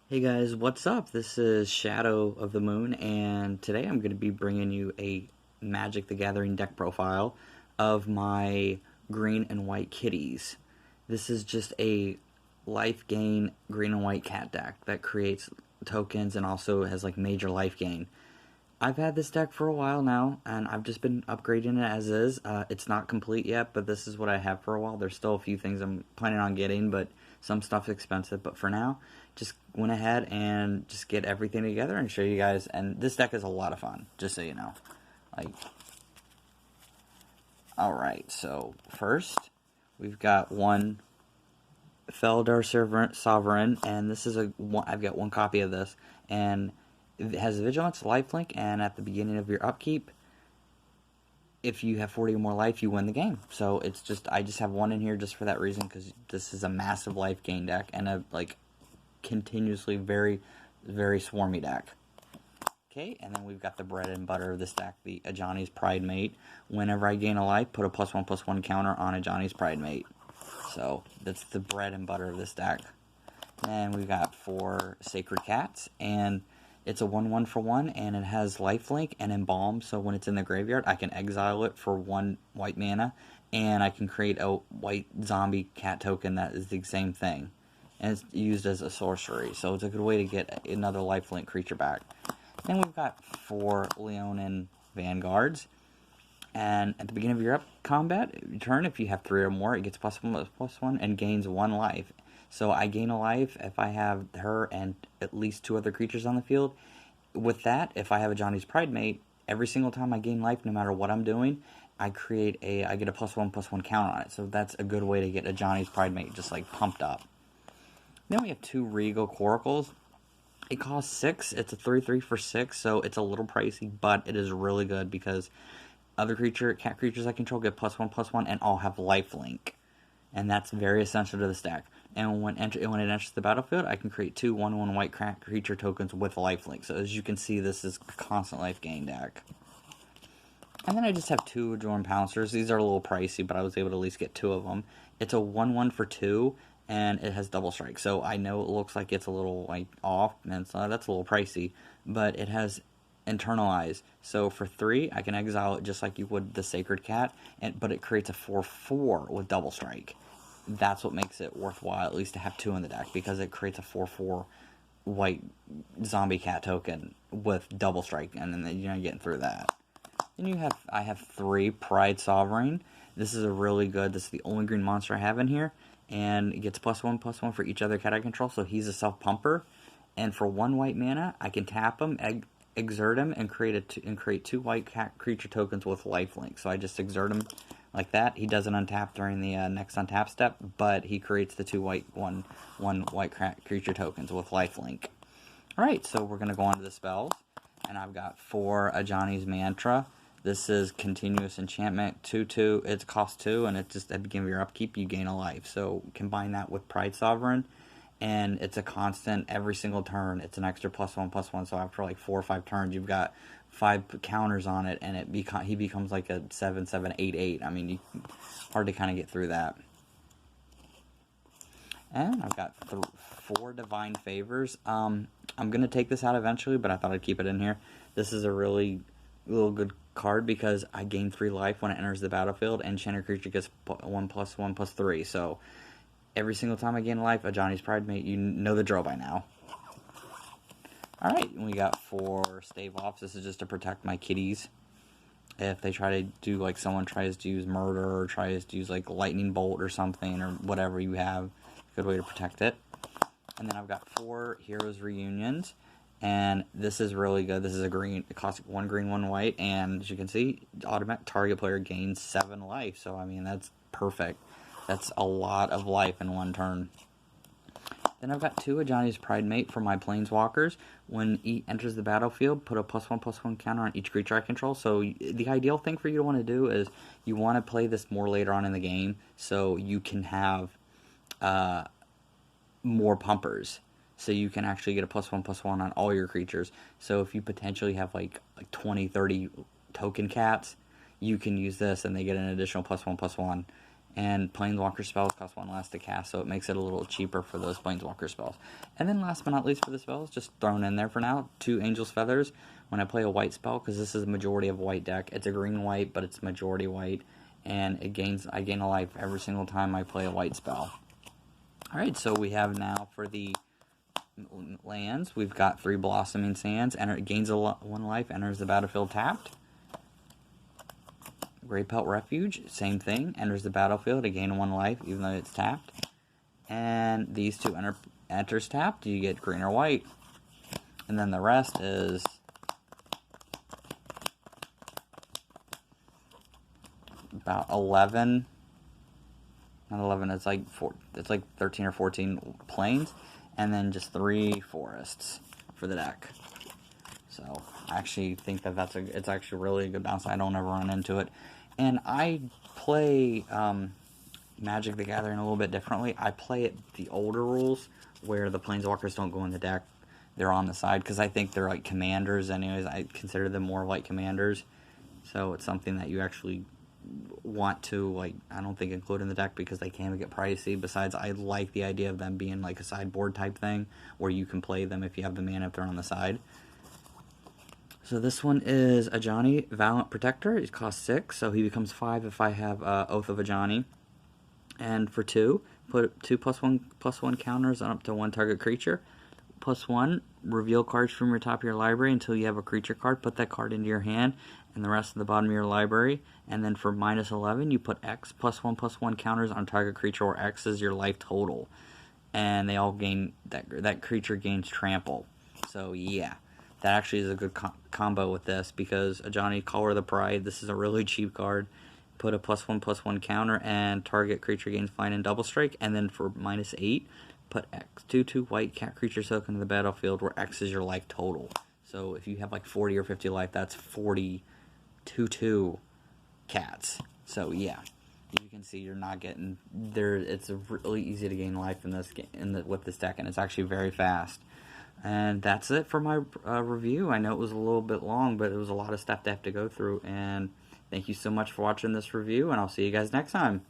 Hey guys, what's up? This is Shadow of the Moon, and today I'm going to be bringing you a Magic the Gathering deck profile of my green and white kitties. This is just a life gain green and white cat deck that creates tokens and also has like major life gain. I've had this deck for a while now, and I've just been upgrading it as is. It's not complete yet, but this is what I have for a while. There's still a few things I'm planning on getting, but some stuff's expensive. But for now, just went ahead and just get everything together and show you guys. And this deck is a lot of fun, just so you know. Like, all right. So first, we've got one Feldar Sovereign, and this is I've got one copy of this, and it has Vigilance, Lifelink, and at the beginning of your upkeep, if you have 40 or more life, you win the game. So it's just, I just have one in here just for that reason, because this is a massive life gain deck, and a, like, continuously very, very swarmy deck. Okay, and then we've got the bread and butter of this deck, the Ajani's Pride Mate. Whenever I gain a life, put a +1/+1 counter on Ajani's Pride Mate. So that's the bread and butter of this deck. And we've got 4 Sacred Cats, and it's a 1/1 for 1, and it has Lifelink and Embalm, so when it's in the graveyard, I can exile it for 1 white mana, and I can create a white zombie cat token that is the same thing. And it's used as a sorcery, so it's a good way to get another Lifelink creature back. Then we've got 4 Leonin Vanguards, and at the beginning of your combat turn, if you have 3 or more, it gets +1/+1 and gains 1 life. So I gain a life if I have her and at least 2 other creatures on the field. With that, if I have a Johnny's Pride Mate, every single time I gain life, no matter what I'm doing, I get a +1/+1 counter on it. So that's a good way to get a Johnny's Pride Mate just like pumped up. Then we have 2 Regal Coracles. It costs 6. It's a 3/3 for 6, so it's a little pricey, but it is really good because other cat creatures I control get +1/+1 and all have lifelink. And that's very essential to this deck. And when it enters the battlefield, I can create 2 1/1 white creature tokens with lifelink. So as you can see, this is a constant life gain deck. And then I just have 2 Adorn Pouncers. These are a little pricey, but I was able to at least get 2 of them. It's a 1/1 for 2, and it has double strike. So I know it looks like it's a little like off, and that's a little pricey, but it has internalize. So for 3, I can exile it just like you would the Sacred Cat, but it creates a 4/4 with double strike. That's what makes it worthwhile, at least to have 2 in the deck, because it creates a 4/4 white zombie cat token with double strike, and then you're getting through that. Then I have 3 Pride Sovereign. This is this is the only green monster I have in here, and it gets +1/+1 for each other cat I control, so he's a self-pumper. And for 1 white mana, I can tap him, exert him, and create 2 white cat creature tokens with lifelink. So I just exert him like that. He doesn't untap during the next untap step, but he creates the 2 one white creature tokens with lifelink. Alright, so we're going to go on to the spells. And I've got 4 Ajani's Mantra. This is continuous enchantment, 2/2. It costs 2, and it's just at the beginning of your upkeep, you gain a life. So combine that with Pride Sovereign, and it's a constant every single turn. It's an extra +1/+1. So after like 4 or 5 turns, you've got 5 counters on it, and he becomes like a 7/7, 8/8. I mean, hard to kind of get through that. And I've got 4 Divine Favors. I'm gonna take this out eventually, but I thought I'd keep it in here. This is a really good card because I gain 3 life when it enters the battlefield, and enchanted creature gets 1/1/3. So every single time I gain life, a Johnny's Pride Mate, you know the drill by now. Alright, we got 4 Stave Offs. This is just to protect my kitties. If they try to do, like, someone tries to use murder or tries to use, like, lightning bolt or something or whatever you have, good way to protect it. And then I've got 4 Heroes Reunions, and this is really good. This is a green. It costs 1 green, 1 white, and as you can see, automatic target player gains 7 life. So, I mean, that's perfect. That's a lot of life in 1 turn. Then I've got 2 Ajani's Pride Mate for my Planeswalkers. When he enters the battlefield, put a +1/+1 counter on each creature I control. So the ideal thing for you to want to do is you want to play this more later on in the game, so you can have more pumpers. So you can actually get a +1/+1 on all your creatures. So if you potentially have like 20, 30 token cats, you can use this, and they get an additional +1/+1. and Planeswalker spells cost 1 less to cast, so it makes it a little cheaper for those Planeswalker spells. And then last but not least for the spells, just thrown in there for now, 2 Angel's Feathers. When I play a white spell, because this is a majority of white deck, it's a green-white, but it's majority white, and I gain a life every single time I play a white spell. Alright, so we have now for the lands, we've got 3 Blossoming Sands, and it gains 1 life, enters the battlefield tapped. Grey Pelt Refuge, same thing, enters the battlefield, to gain 1 life, even though it's tapped. And these 2 enters tapped, you get green or white. And then the rest is about 11, not 11, it's like 13 or 14 plains, and then just 3 forests for the deck. So I actually think that it's actually really a good bounce. I don't ever run into it. And I play Magic the Gathering a little bit differently. I play it the older rules, where the Planeswalkers don't go in the deck. They're on the side, because I think they're like commanders anyways. I consider them more like commanders. So it's something that you actually want to, like, I don't think include in the deck, because they can get pricey. Besides, I like the idea of them being like a sideboard type thing, where you can play them if you have the mana if they're on the side. So this one is Ajani, Valiant Protector. It costs 6, so he becomes 5 if I have Oath of Ajani. And for 2, put 2 +1/+1 counters on up to 1 target creature. +1, reveal cards from your top of your library until you have a creature card. Put that card into your hand and the rest of the bottom of your library. And then for -11, you put X, +1/+1 counters on target creature, where X is your life total. And they all gain, that creature gains trample. So yeah. That actually is a good combo with this, because Ajani, Caller of the Pride, this is a really cheap card. Put a +1/+1 counter, and target creature gains flying and double strike. And then for -8, put X, 2/2 white cat creature token into the battlefield, where X is your life total. So if you have like 40 or 50 life, that's 40 2/2 cats. So yeah, you can see you're not getting there. It's really easy to gain life in this game, with this deck, and it's actually very fast. And that's it for my review. I know it was a little bit long, but it was a lot of stuff to have to go through. And thank you so much for watching this review, and I'll see you guys next time.